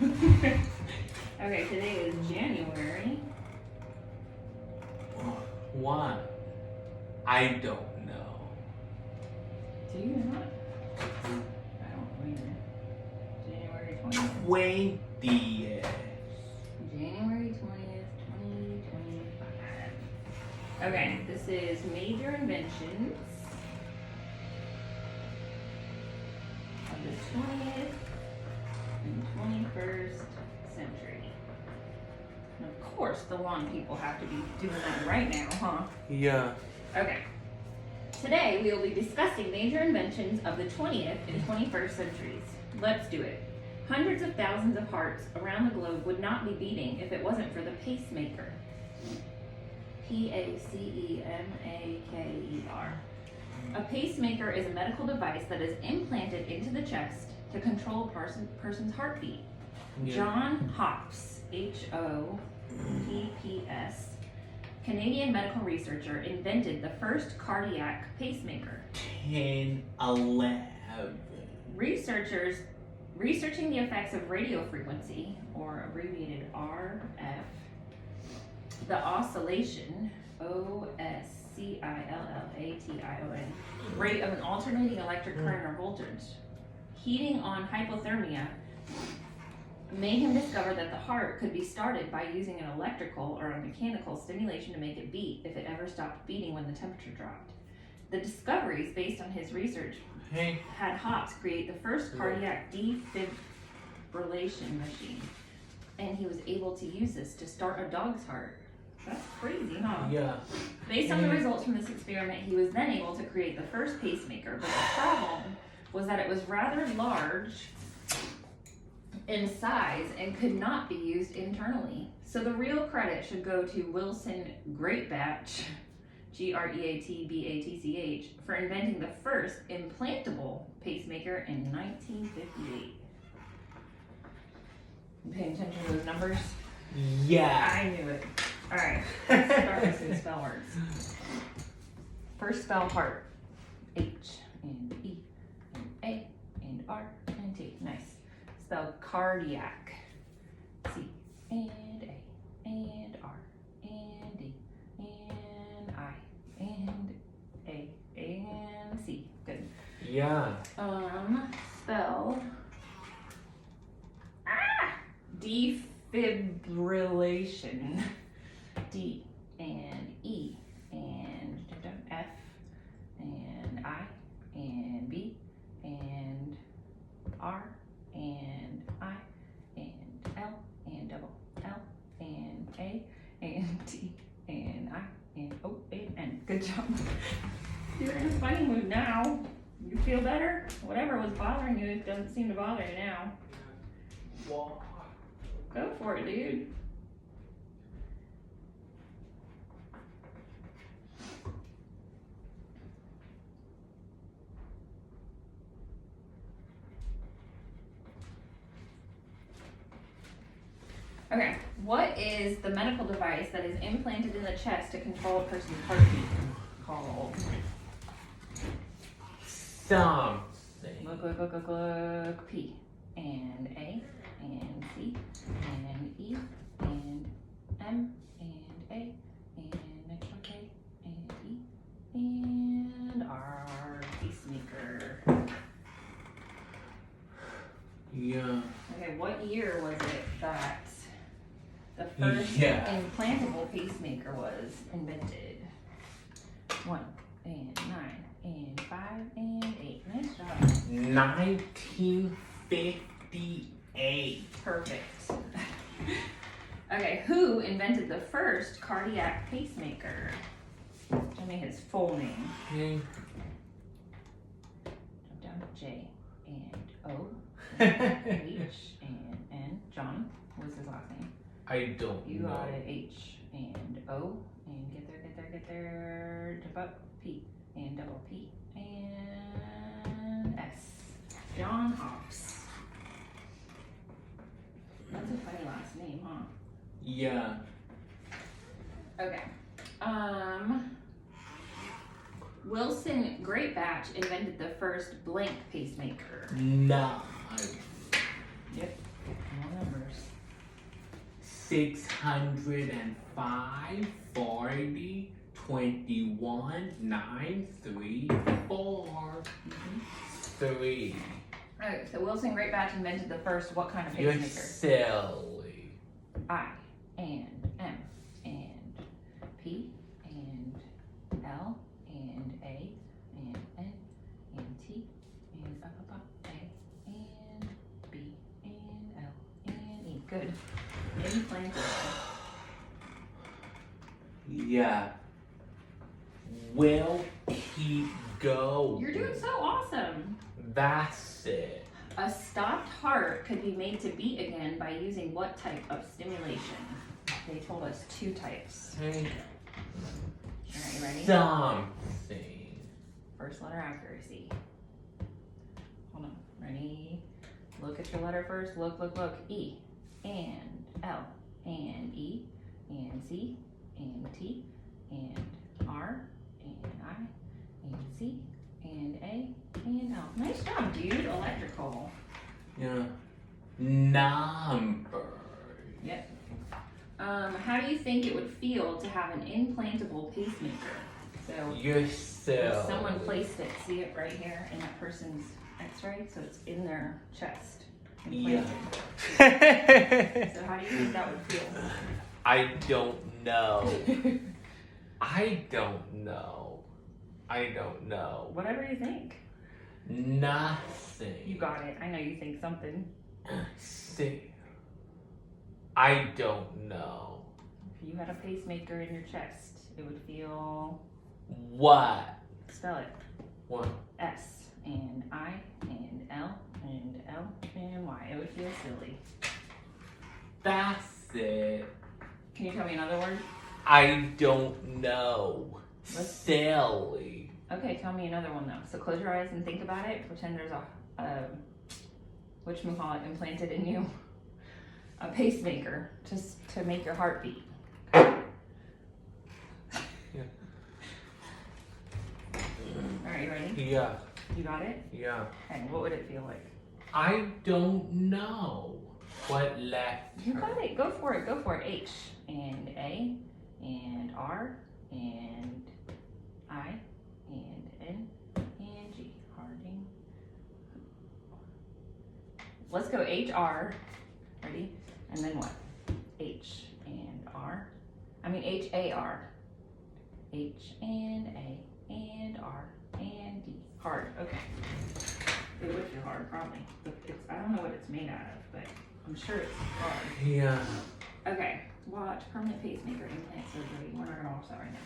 Okay, today is January. Why? I don't know. Do you not? I don't know either. January 20th. 20th. January 20th, 2025. Okay, this is Major Inventions of the 20th and 21st century. And of course, the lawn people have to be doing that right now, huh? Yeah. Okay. Today, we will be discussing major inventions of the 20th and 21st centuries. Let's do it. Hundreds of thousands of hearts around the globe would not be beating if it wasn't for the pacemaker. Pacemaker. A pacemaker is a medical device that is implanted into the chest to control a person's heartbeat. Yeah. John Hopps, Hopps, Canadian medical researcher, invented the first cardiac pacemaker. 1011. Researching the effects of radio frequency, or abbreviated RF, the oscillation, oscillation, rate of an alternating electric current or voltage, heating on hypothermia, made him discover that the heart could be started by using an electrical or a mechanical stimulation to make it beat if it ever stopped beating when the temperature dropped. The discoveries based on his research had Hopps create the first cardiac defibrillation machine, and he was able to use this to start a dog's heart. That's crazy, huh? Yeah. Based on the results from this experiment, he was then able to create the first pacemaker, but the problem was that it was rather large in size and could not be used internally. So the real credit should go to Wilson Greatbatch, Greatbatch, for inventing the first implantable pacemaker in 1958. You paying attention to those numbers? Yeah. I knew it. All right, let's start with some spell words. First spell heart. H and E and A and R and T. Nice. Spell cardiac. C and A and R and D and I and A and C. Good. Yeah. Spell defibrillation. D and E and F and I and B and R and I and L and double L and A and T and I and O and N. Good job. You're in a funny mood now. You feel better? Whatever was bothering you, it doesn't seem to bother you now. Well, Go for it, dude. Okay, what is the medical device that is implanted in the chest to control a person's heartbeat called? something. Look. P and A and C and E and M and A and K and E and R. Pacemaker. Yeah. Okay, what year was it that the first implantable pacemaker was invented? 1 and 9 and 5 and 8. Nice job. 1958. Perfect. Okay, who invented the first cardiac pacemaker? Tell me his full name. Okay. Jump down to J and O and H and N. John, what's his last name? I don't You know. got it. H and O and get there. Jump up. P and double P and S. John Hopps. That's a funny last name, huh? Yeah. Okay. Wilson Greatbatch invented the first blank pacemaker. No. Yep. More numbers. 605, 40, 21, 9, 3, 4, 3. Alright, so Wilson Greatbatch invented the first what kind of You're pacemaker? silly. I and M and P and L and A and N and T and A and B and L and E. Good. Implanted. Yeah. We'll keep going. You're doing so awesome. That's it. A stopped heart could be made to beat again by using what type of stimulation? They told us 2 types. Alright, you ready? Something. First letter accuracy. Hold on. Ready? Look at your letter first. Look. E and L and E and C and T and R and I and C and A and L. Nice job, dude. Electrical. Yeah. Number. Yep. How do you think it would feel to have an implantable pacemaker? So You're silly. someone placed it. See it right here in that person's X-ray. So it's in their chest. Yeah. Implanted. So how do you think that would feel? I don't know. I don't know. Whatever you think. Nothing. You got it. I know you think something. See. I don't know. If you had a pacemaker in your chest, it would feel. What? Spell it. What? S and I and L and L and Y. It would feel silly. That's it. Can you tell me another word? I don't know. Let's- Silly. Okay, tell me another one though. So close your eyes and think about it. Pretend there's a whatchamacallit implanted in you. A pacemaker to make your heart beat. Yeah. Alright, you ready? Yeah. You got it? Yeah. Okay, what would it feel like? I don't know what left. You got it. Go for it. H and A and R and I and N and G. Harding. Let's go HR. Ready? And then what? H and R. I mean H-A-R. H and A and R and D. Hard. Okay. It would feel hard, probably. But I don't know what it's made out of, but I'm sure it's hard. Yeah. Okay, watch permanent pacemaker implant surgery. We're not gonna watch that right now.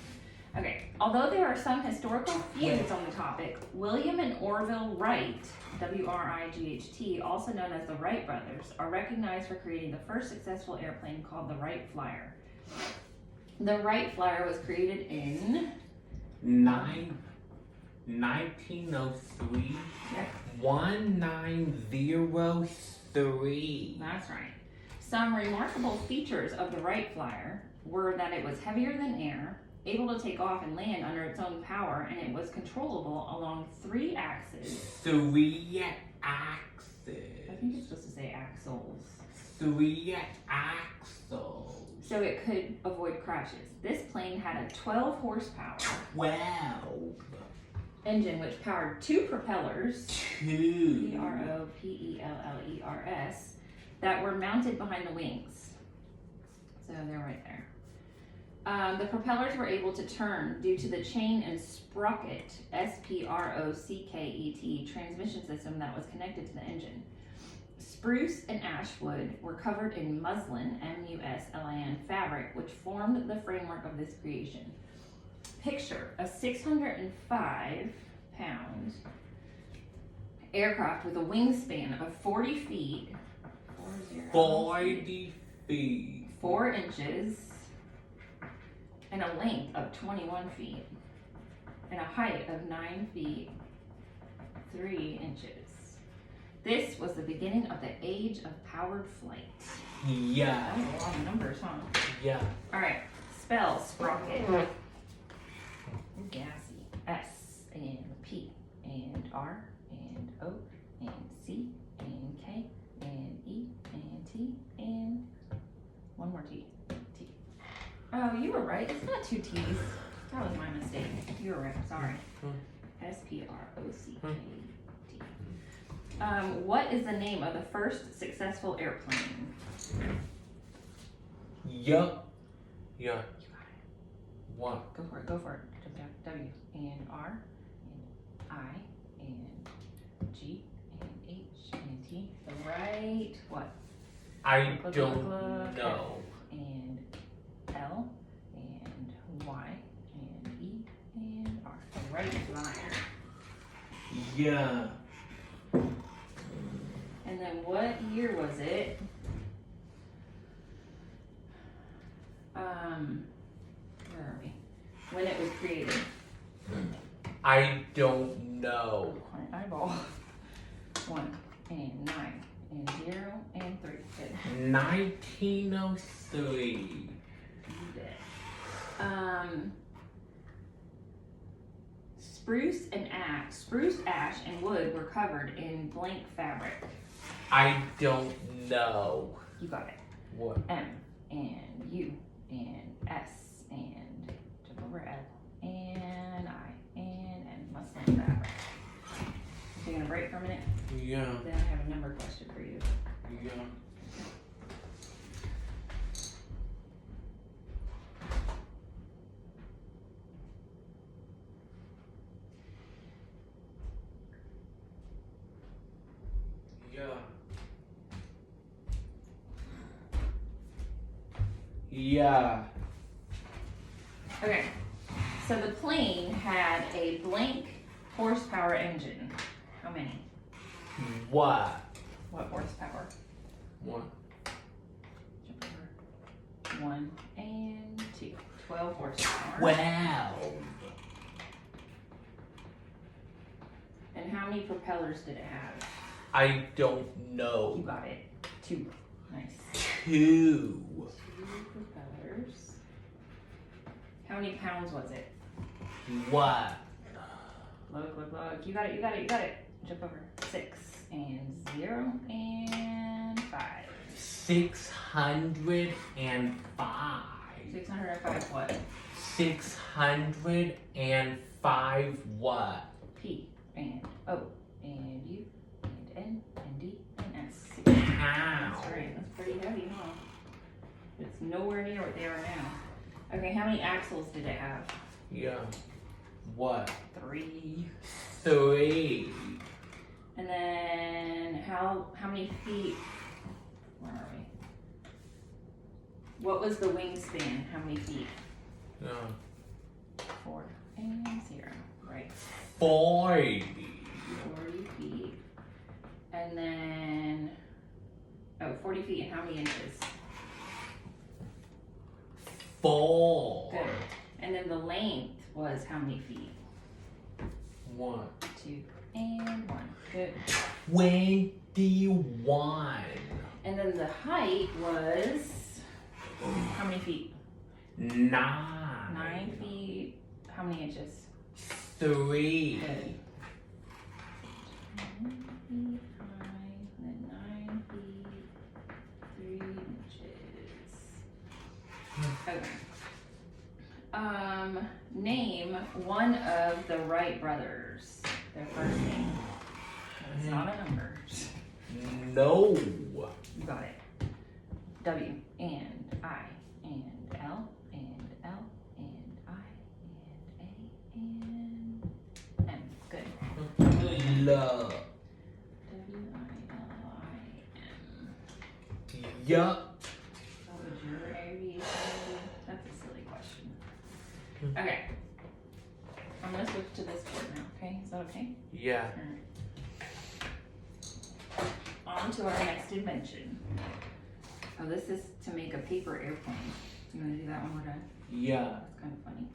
Okay, although there are some historical feuds on the topic, William and Orville Wright, W-R-I-G-H-T, also known as the Wright brothers, are recognized for creating the first successful airplane called the Wright Flyer. The Wright Flyer was created in 1903. Yep. 1903. That's right. Some remarkable features of the Wright Flyer were that it was heavier than air, able to take off and land under its own power, and it was controllable along 3 axes. 3 axes. I think it's supposed to say axles. 3 axles. So it could avoid crashes. This plane had a 12 horsepower 12. engine which powered 2 propellers, 2. Propellers, that were mounted behind the wings. So they're right there. The propellers were able to turn due to the chain and sprocket, S-P-R-O-C-K-E-T, transmission system that was connected to the engine. Spruce and ash wood were covered in muslin, M-U-S-L-I-N, fabric, which formed the framework of this creation. Picture a 605-pound aircraft with a wingspan of 40 feet, 40 feet. 4 inches, and a length of 21 feet, and a height of 9 feet, 3 inches. This was the beginning of the age of powered flight. Yeah. That was a lot of numbers, huh? Yeah. All right, spell sprocket. Gassy. S and P and R and O and C and K and E and T and one more T. T. Oh, you were right. It's not two T's. That was my mistake. You were right. Sorry. Sprock. What is the name of the first successful airplane? Yup. Yeah. You got it. What? Go for it. Go for it. W and R and I and G and H and T. The right what? I Look, don't look. know. And L and Y and E and R. The right line. Yeah. And then what year was it? Where are we? When it was created. I don't know. My eyeball. 1 and 9 and 0 and 3. Good. 1903. You bet. Spruce, ash, and wood were covered in blank fabric. I don't know. You got it. What? M and U and S and jump over L and I and N. Muslin fabric. So you gonna break for a minute? Yeah. Then I have a number question for you. Yeah. Yeah. Okay. So the plane had a blank horsepower engine. How many? What? What horsepower? What? Jump over. 1 and 2. 12 horsepower. Wow. And how many propellers did it have? I don't You know. got it. 2. Nice. 2. 2 propellers. How many pounds was it? What? Look. You got it. Jump over. 6 and 0 and 5. 605. 605 what? 605 what? P and O and U and N and D and S. Pound. That's right. That's pretty heavy, huh? It's nowhere near what they are now. Okay, how many axles did it have? Yeah. What? 3. 3. And then how many feet? Where are we? What was the wingspan? How many feet? Yeah. 4 and 0. Right. 40. 40 feet. And then 40 feet and how many inches? 4. Good. And then the length was how many feet? 1. 2 and 1. Good. 21. And then the height was how many feet? 9. 9 feet. How many inches? 3. Good. 9 feet high, and then 9 feet, 3 inches. Okay. Name one of the Wright brothers. Their first name. It's not a number. No. You got it. W and I and L and L and I and A and M. Good. Love. W-I-L-I-M. Yup. What was your abbreviation? That's a silly question. Okay. I'm gonna switch to this board now, okay? Is that okay? Yeah. On to our next invention. Oh, this is to make a paper airplane. You wanna do that one more time? Yeah. That's kind of funny.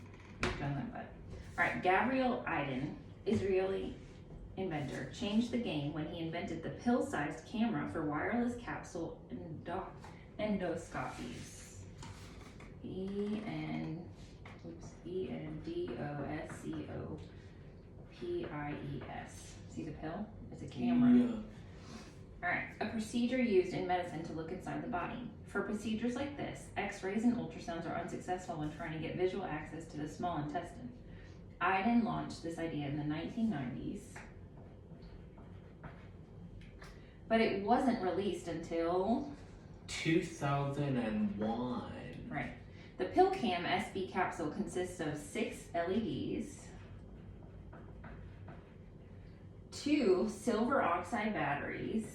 We've done that, but. Alright, Gabriel Iden, Israeli inventor, changed the game when he invented the pill-sized camera for wireless capsule endoscopies. E-N-D-O-S-C-O-P-I-E-S. See the pill? It's a camera. Yeah. Alright, a procedure used in medicine to look inside the body. For procedures like this, x-rays and ultrasounds are unsuccessful when trying to get visual access to the small intestine. Iden launched this idea in the 1990s, but it wasn't released until 2001. Right. The PillCam SB capsule consists of 6 LEDs, 2 silver oxide batteries,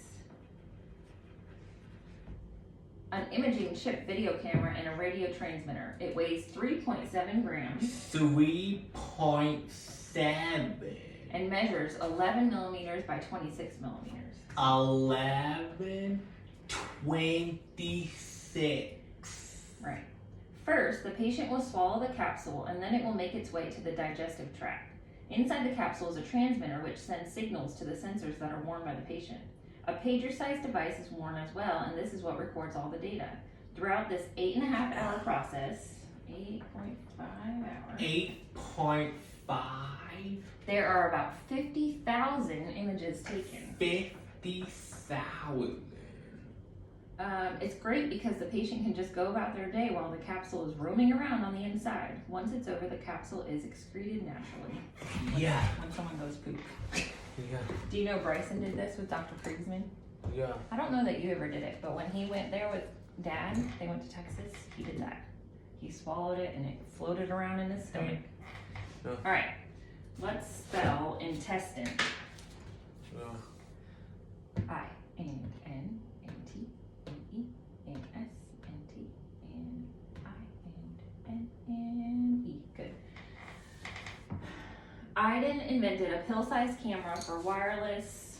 an imaging chip video camera, and a radio transmitter. It weighs 3.7 grams 3.7. and measures 11 millimeters by 26 millimeters. 1126. Right. First, the patient will swallow the capsule and then it will make its way to the digestive tract. Inside the capsule is a transmitter which sends signals to the sensors that are worn by the patient. A pager-sized device is worn as well, and this is what records all the data. Throughout this 8.5-hour process, 8.5 hours, 8.5? there are about 50,000 images taken. 50,000. It's great because the patient can just go about their day while the capsule is roaming around on the inside. Once it's over, the capsule is excreted naturally. Yeah. When someone goes poop. Yeah. Do you know Bryson did this with Dr. Kriegsman? Yeah. I don't know that you ever did it, but when he went there with Dad, they went to Texas, he did that. He swallowed it and it floated around in his stomach. Yeah. Alright, let's spell intestine. Yeah. I and N and T and E and S and T and I and N and E. Good. Iden invented a pill-sized camera for wireless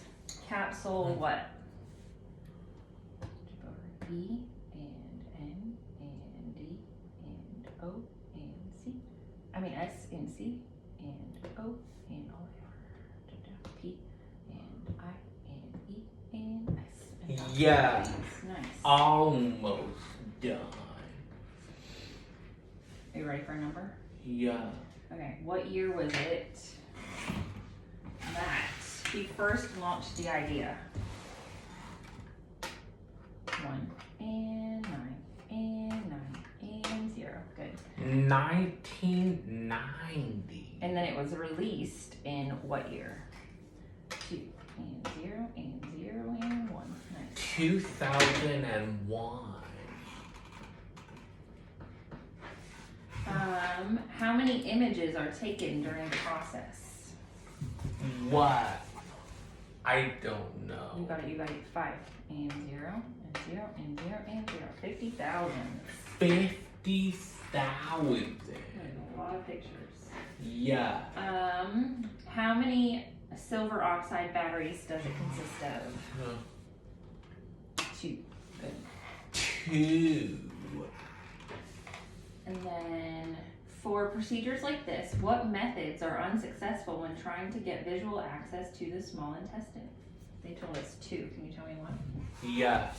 capsule what? E and N and D and O and C. I mean S and C and O and all the P and I and E and S. And Yeah. Nice. Almost done. Are you ready for a number? Yeah. Okay, what year was it that he first launched the idea? 1 and 9 and 9 and 0. Good. 1990. And then it was released in what year? 2 and 0 and 0 and 1. Nice. 2001. How many images are taken during the process? What? I don't You know. got it, 5 and 0 and 0 and 0 and 0. 50,000. 50,000. There's a lot of pictures. Yeah. How many silver oxide batteries does it consist of? 2. Good. 2. And then for procedures like this, what methods are unsuccessful when trying to get visual access to the small intestine? They told us 2. Can you tell me one? Yeah.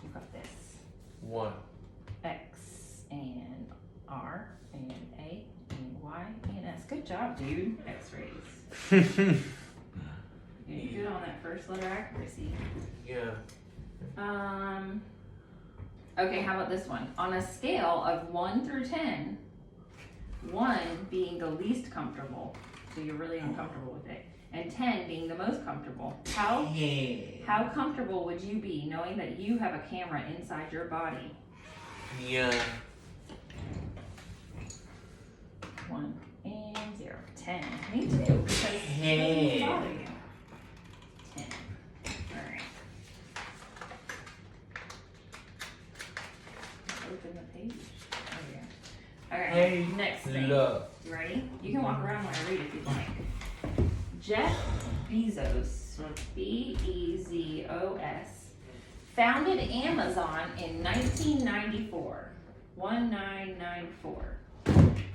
You got this. 1. X and R and A and Y and S. Good job, dude. X-rays. You're good on that first letter accuracy. Yeah. Okay, how about this one? On a scale of 1 through 10, 1 being the least comfortable, so you're really uncomfortable with it, and 10 being the most comfortable, how comfortable would you be knowing that you have a camera inside your body? Yeah. 1 and 0. 10. Me too, because it doesn't bother you. 10. Alright. Open the page. There we go. Alright, Hey, next thing. look. You ready? You can walk around while I read if you'd like. Jeff Bezos, or Bezos, founded Amazon in 1994. 1994.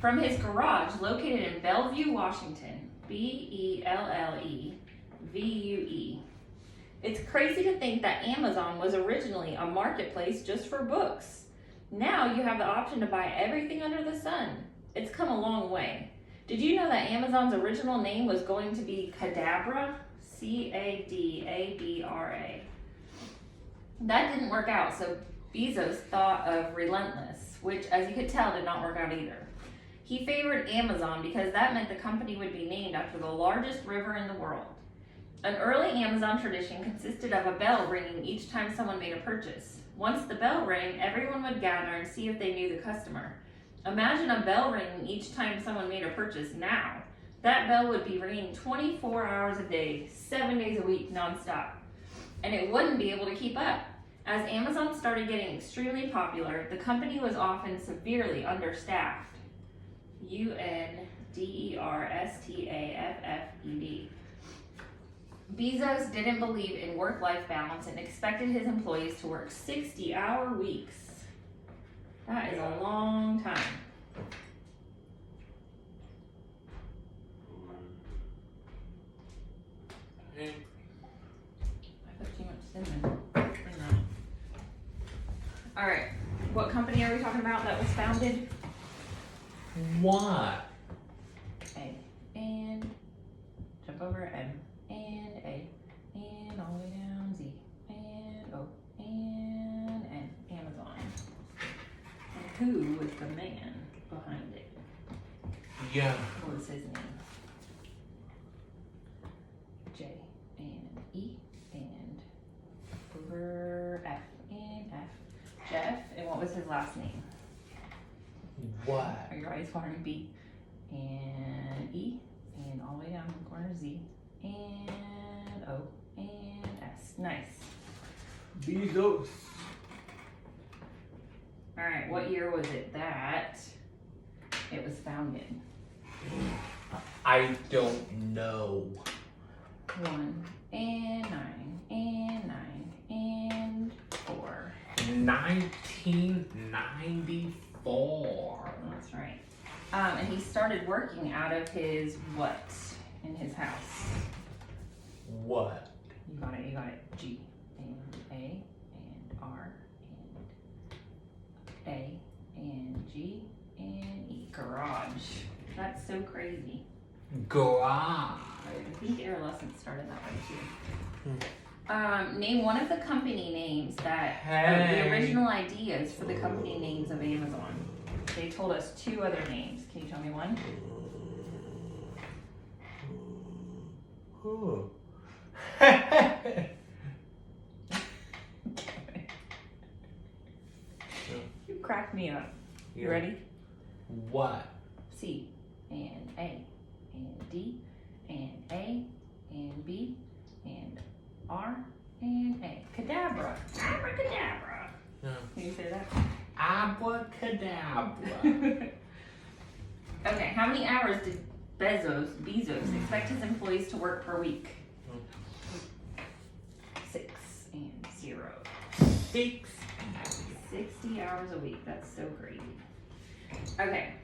From his garage located in Bellevue, Washington. Bellevue. It's crazy to think that Amazon was originally a marketplace just for books. Now you have the option to buy everything under the sun. It's come a long way. Did you know that Amazon's original name was going to be Cadabra? Cadabra. That didn't work out, so Bezos thought of Relentless, which, as you could tell, did not work out either. He favored Amazon because that meant the company would be named after the largest river in the world. An early Amazon tradition consisted of a bell ringing each time someone made a purchase. Once the bell rang, everyone would gather and see if they knew the customer. Imagine a bell ringing each time someone made a purchase now. That bell would be ringing 24 hours a day, 7 days a week, nonstop. And it wouldn't be able to keep up. As Amazon started getting extremely popular, the company was often severely understaffed. Understaffed. Bezos didn't believe in work-life balance and expected his employees to work 60-hour weeks. That is a long time. Hey. I put too much cinnamon in that. All right, what company are we talking about that was founded? What? A, and jump over M, and A, and all the way down Z, and O, and N, Amazon. And who was the man behind it? Yeah. What was his name? J, and E, and over F, and F. Jeff, and what was his last name? What? Are your eyes watering? B, and E, and all the way down to the corner Z, and O, and S. Nice. Bezos. All right, what year was it that it was founded? I don't know. 1, and 9, and 9, and 4. 1994. That's right. And he started working out of his what in his house? What? You got it, G, and A, and R, and A, and G, and E. Garage. That's so crazy. Garage. I think Aerolescent started that way too. Name one of the company names that the original ideas for the company names of Amazon. They told us 2 other names. Can you tell me one? You cracked me up. You ready? What? C, and A, and D, and A, and B, and R, and A. Cadabra. Abracadabra. Yeah. Can you say that? Abracadabra. Okay, how many hours did Bezos expect his employees to work per week? 6 and 0. 6. 60 hours a week. That's so crazy. Okay.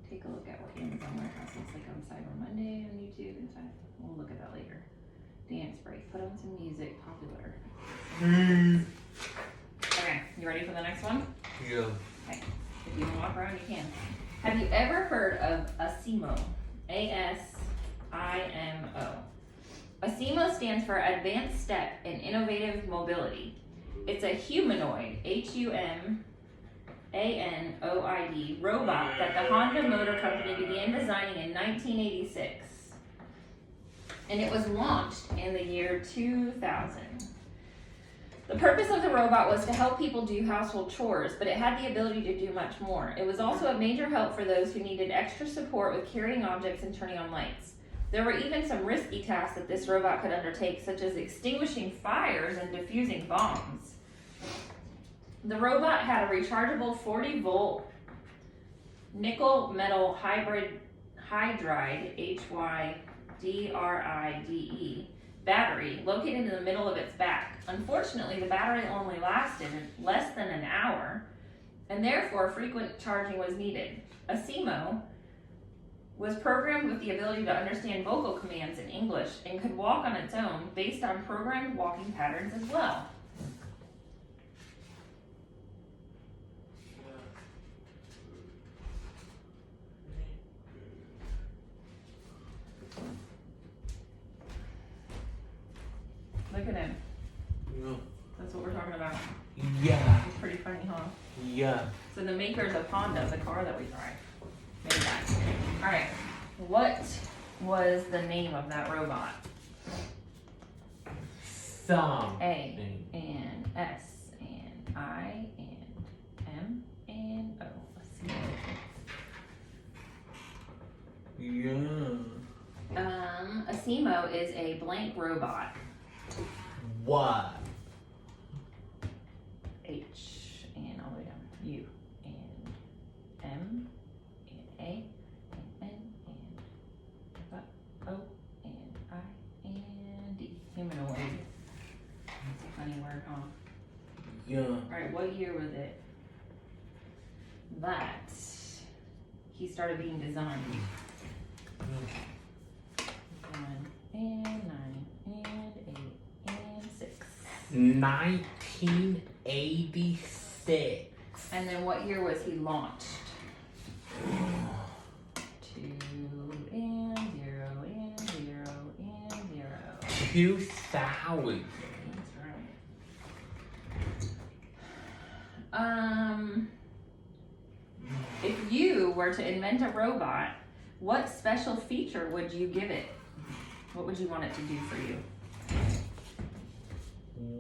Take a look at what Amazon Warehouse looks like on Cyber Monday on YouTube. In fact, we'll look at that later. Dance break. Put on some music. Popular. Okay, you ready for the next one? Yeah. Okay. If you want to walk around, you can. Have you ever heard of ASIMO? ASIMO. ASIMO stands for Advanced Step in Innovative Mobility. It's a humanoid, HUMANOID, robot that the Honda Motor Company began designing in 1986. And it was launched in the year 2000. The purpose of the robot was to help people do household chores, but it had the ability to do much more. It was also a major help for those who needed extra support with carrying objects and turning on lights. There were even some risky tasks that this robot could undertake, such as extinguishing fires and defusing bombs. The robot had a rechargeable 40-volt nickel metal hydride, HYDRIDE, battery located in the middle of its back. Unfortunately, the battery only lasted less than an hour, and therefore frequent charging was needed. ASIMO was programmed with the ability to understand vocal commands in English and could walk on its own based on programmed walking patterns as well. Look talking about? Yeah. It's pretty funny, huh? Yeah. So the makers of Honda, the car that we drive, made that. Alright, what was the name of that robot? Some. A and S and I and M and O. Let's see. Yeah. A SEMO is a blank robot. What? H and all the way down. U and M and A and N and O and I and D. Humanoid. That's a funny word, huh? Yeah. Alright, what year was it that he started being designed? 1 and 9 and 8 and 6. 1986. And then what year was he launched? 2 and 0 and 0 and 0. 2000. That's right. If you were to invent a robot, what special feature would you give it? What would you want it to do for you?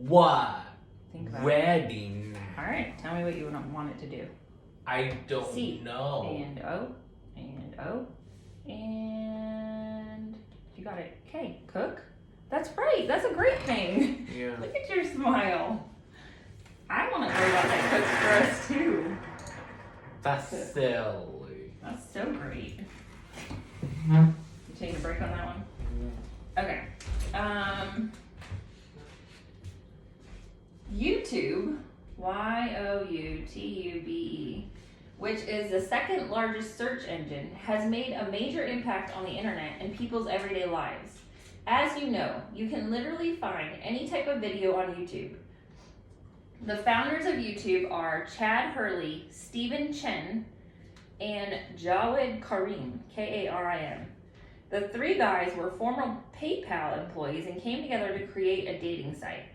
What? Think about it. Ready now. Alright, tell me what you would want it to do. I don't C know. and O and O and you got it. K. Cook. That's right. That's a great thing. Yeah. Look at your smile. I want a robot that cooks for us too. That's silly. That's so great. You take a break on that one? Okay. YouTube, YOUTUBE, which is the second largest search engine, has made a major impact on the internet and people's everyday lives. As you know, you can literally find any type of video on YouTube. The founders of YouTube are Chad Hurley, Stephen Chen, and Jawed Karim, Karim. The three guys were former PayPal employees and came together to create a dating site.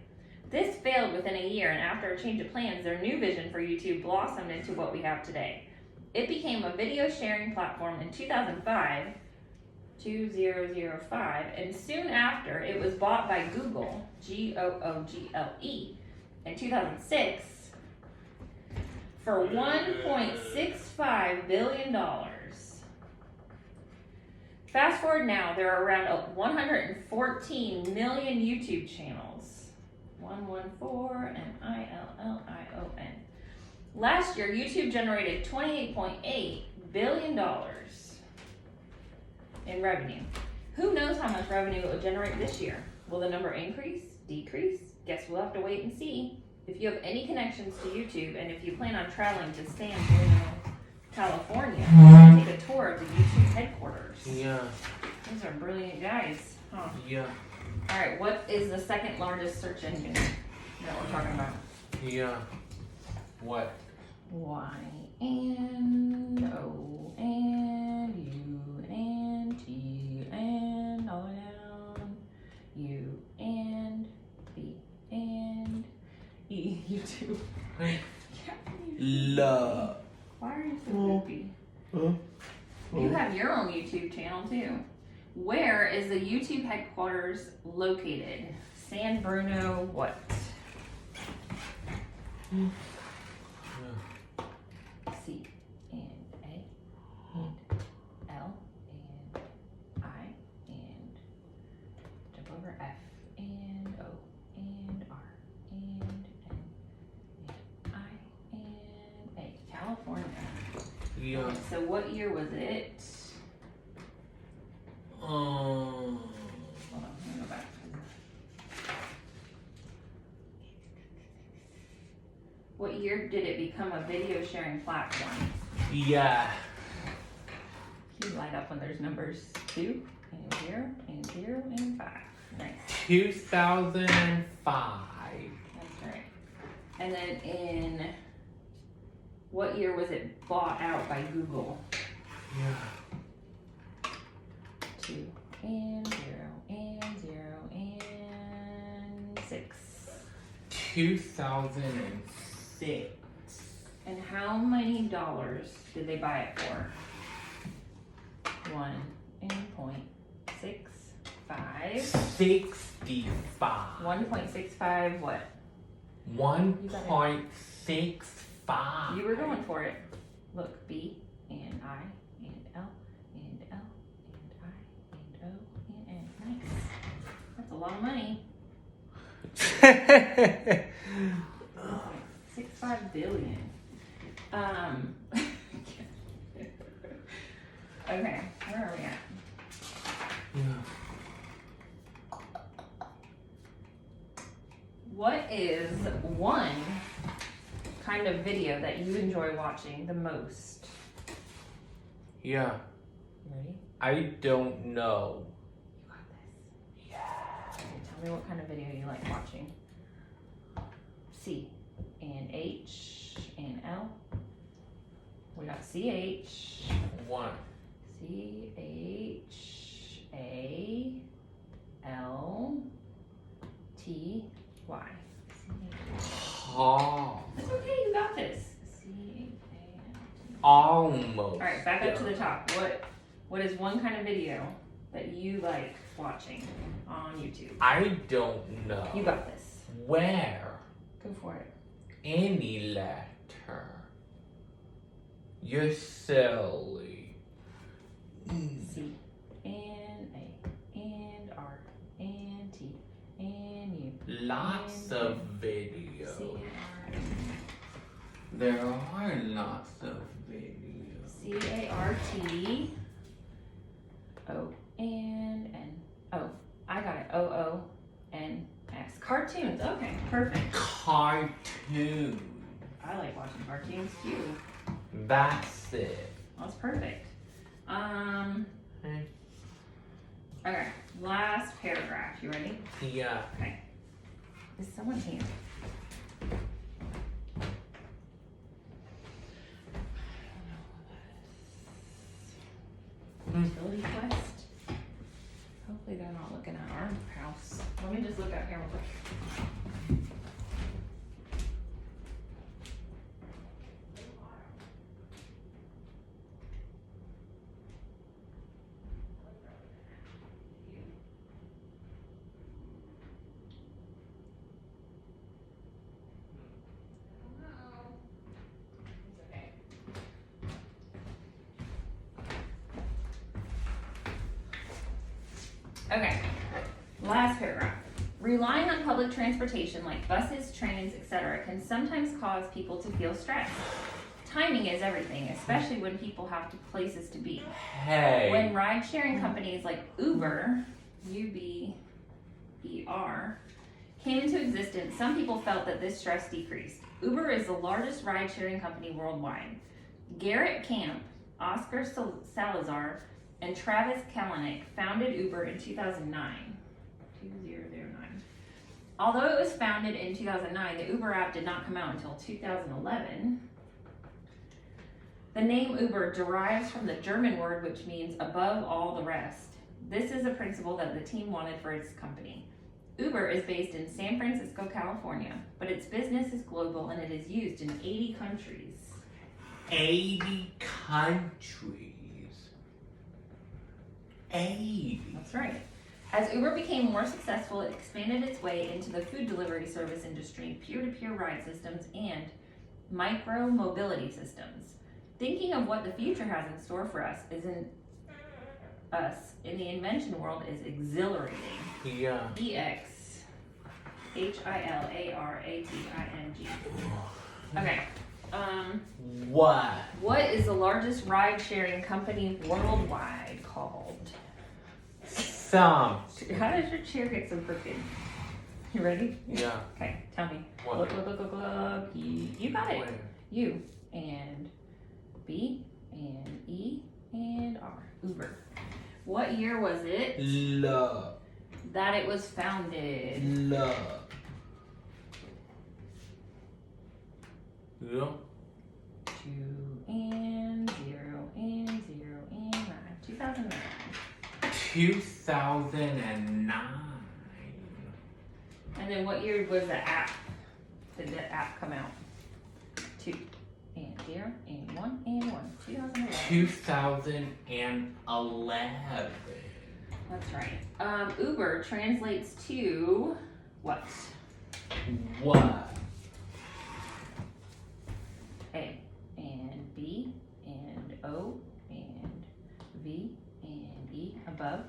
This failed within a year, and after a change of plans, their new vision for YouTube blossomed into what we have today. It became a video sharing platform in 2005, and soon after, it was bought by Google, Google, in 2006 for $1.65 billion. Fast forward now, there are around 114 million YouTube channels. 114 MILLION. Last year, YouTube generated $28.8 billion in revenue. Who knows how much revenue it will generate this year? Will the number increase? Decrease? Guess we'll have to wait and see. If you have any connections to YouTube and if you plan on traveling to San Bruno, California, take a tour of the YouTube headquarters. Yeah. Those are brilliant guys, huh? Yeah. Alright, what is the second largest search engine that we're talking about? Yeah. What? Y and O and U and T and all down. U and B and E. YouTube. Love. Why are you so goofy? You have your own YouTube channel too. Where is the YouTube headquarters located? San Bruno what? C and A and L and I and jump over F and O and R and N and I and A. California. Yeah. Okay, so what year was it? Hold on, let me go back. What year did it become a video sharing platform? Yeah. You light up when there's numbers 2 and 0 and 0 and 5. Nice. 2005. That's right. And then in what year was it bought out by Google? Yeah. 2 and 0 and 0 and 6. 2006. And how many dollars did they buy it for? 1.65. 65. 1.65 what? 1.65. You were going for it. Look, B and I and L and L and I and O and N. Nice. That's a lot of money. 1.65 billion. Okay, where are we at? Yeah. What is one kind of video that you enjoy watching the most? Yeah. Ready? I don't know. You got this. Yeah. Okay, tell me what kind of video you like watching. C and H and L. We got CH. One. CHALTY. Oh. That's okay, you got this. CHALT. Almost. Alright, back up to the top. What is one kind of video that you like watching on YouTube? I don't know. You got this. Where? Go for it. Any letter. You're silly. C and A and R and T and U. Lots and of videos. C There are lots of videos. CART O and N. Oh, I got it. OONS. Cartoons. Okay, perfect. Cartoon. I like watching cartoons too. That's it. That's perfect. Hmm. Okay, last paragraph. You ready? Yeah. Okay. Is someone here? Utility quest. Hopefully they're not looking at our house. Let me just look out here real quick. Okay, last paragraph. Relying on public transportation like buses, trains, etc. can sometimes cause people to feel stressed. Timing is everything, especially when people have places to be. Hey. When ride-sharing companies like Uber, UBER, came into existence, some people felt that this stress decreased. Uber is the largest ride-sharing company worldwide. Garrett Camp, Oscar Salazar, and Travis Kalanick founded Uber in 2009. Although it was founded in 2009, the Uber app did not come out until 2011. The name Uber derives from the German word which means above all the rest. This is a principle that the team wanted for its company. Uber is based in San Francisco, California, but its business is global and it is used in 80 countries. 80 countries. 80. That's right. As Uber became more successful, it expanded its way into the food delivery service industry, peer-to-peer ride systems, and micro-mobility systems. Thinking of what the future has in store for us in the invention world is exhilarating. Yeah. EXHILARATING. Okay. What is the largest ride-sharing company worldwide called? Some. How does your chair get so crooked? You ready? Yeah. Okay, tell me. What? Look. You got it. Where? U and B and E and R. Uber. What year was it Love. that it was founded? Love. Yeah. 2 and 0 and 0 and 9. 2009. 2009. And then what year was the app did the app come out? 2 and 0 and 1 and 1. 2011. 2011. That's right. Uber translates to what? What? A and B and O and V and E above.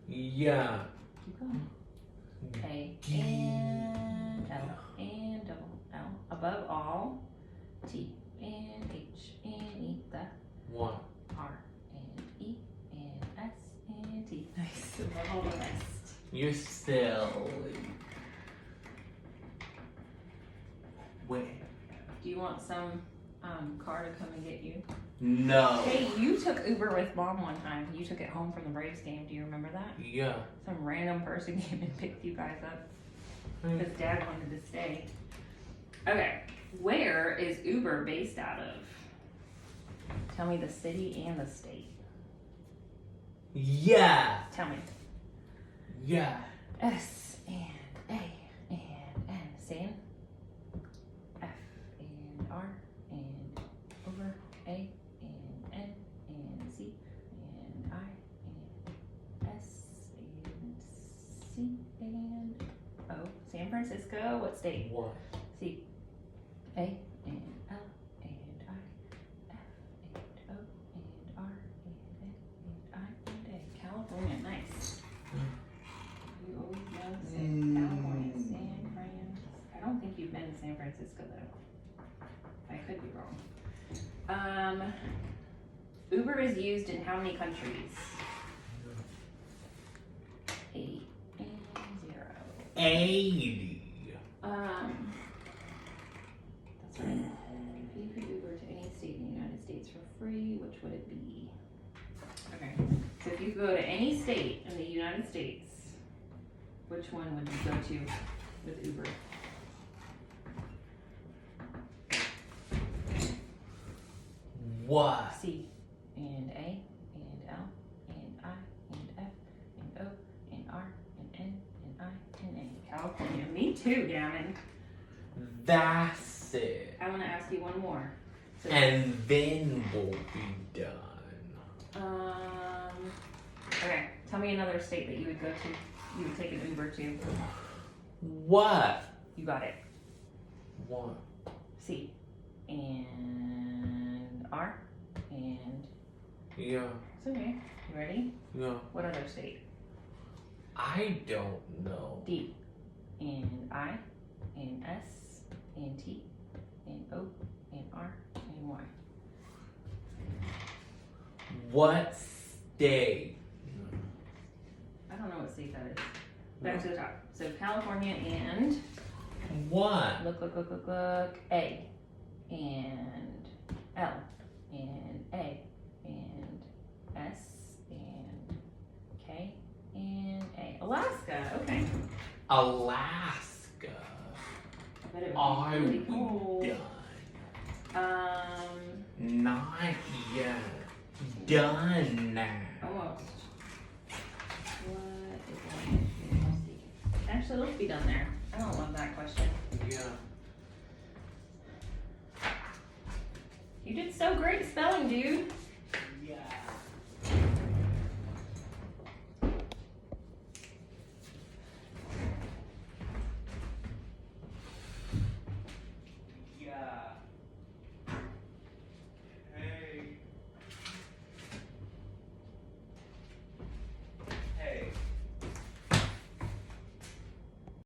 Yeah. Keep going. A and L and double L above all. T and H and E the What? R and E and S and T. Nice. Above all the rest. You're silly. Wait. Do you want some car to come and get you? No. Hey, you took Uber with Mom one time. You took it home from the Braves game. Do you remember that? Yeah. Some random person came and picked you guys up because Dad wanted to stay. Okay, where is Uber based out of? Tell me the city and the state. Yeah. Tell me. Yeah. S and A and N. San. F and R and over A and N and C and I and S and C and O. San Francisco. What state? What? C. A and L and I. F and O and R and N and I and A. California. Nice. You always know California. San Fran. I don't think you've been to San Francisco though. I could be wrong. Uber is used in how many countries? 8 and 0. 80. That's right. If you could Uber to any state in the United States for free, which would it be? Okay. So if you could go to any state in the United States, which one would you go to with Uber? What? C and A and L and I and F and O and R and N and I and A. California. Me too, Gammon. That's it. I want to ask you one more. So, And then we'll be done. okay. Tell me another state that you would go to. You would take an Uber to. What? You got it. What? C and R and. Yeah. It's okay. You ready? Yeah. What other state? I don't know. D and I and S and T and O and R and Y. What state? I don't know what state that is. Back to the top. So California and What? look. A and L and A and S and K and A. Alaska. Okay. Alaska. I bet it Are would be really we cool. done? Not yet. Done now. Almost. What is one? Let's see. Actually, let's be done there. I don't love that question. Yeah. You did so great spelling, dude.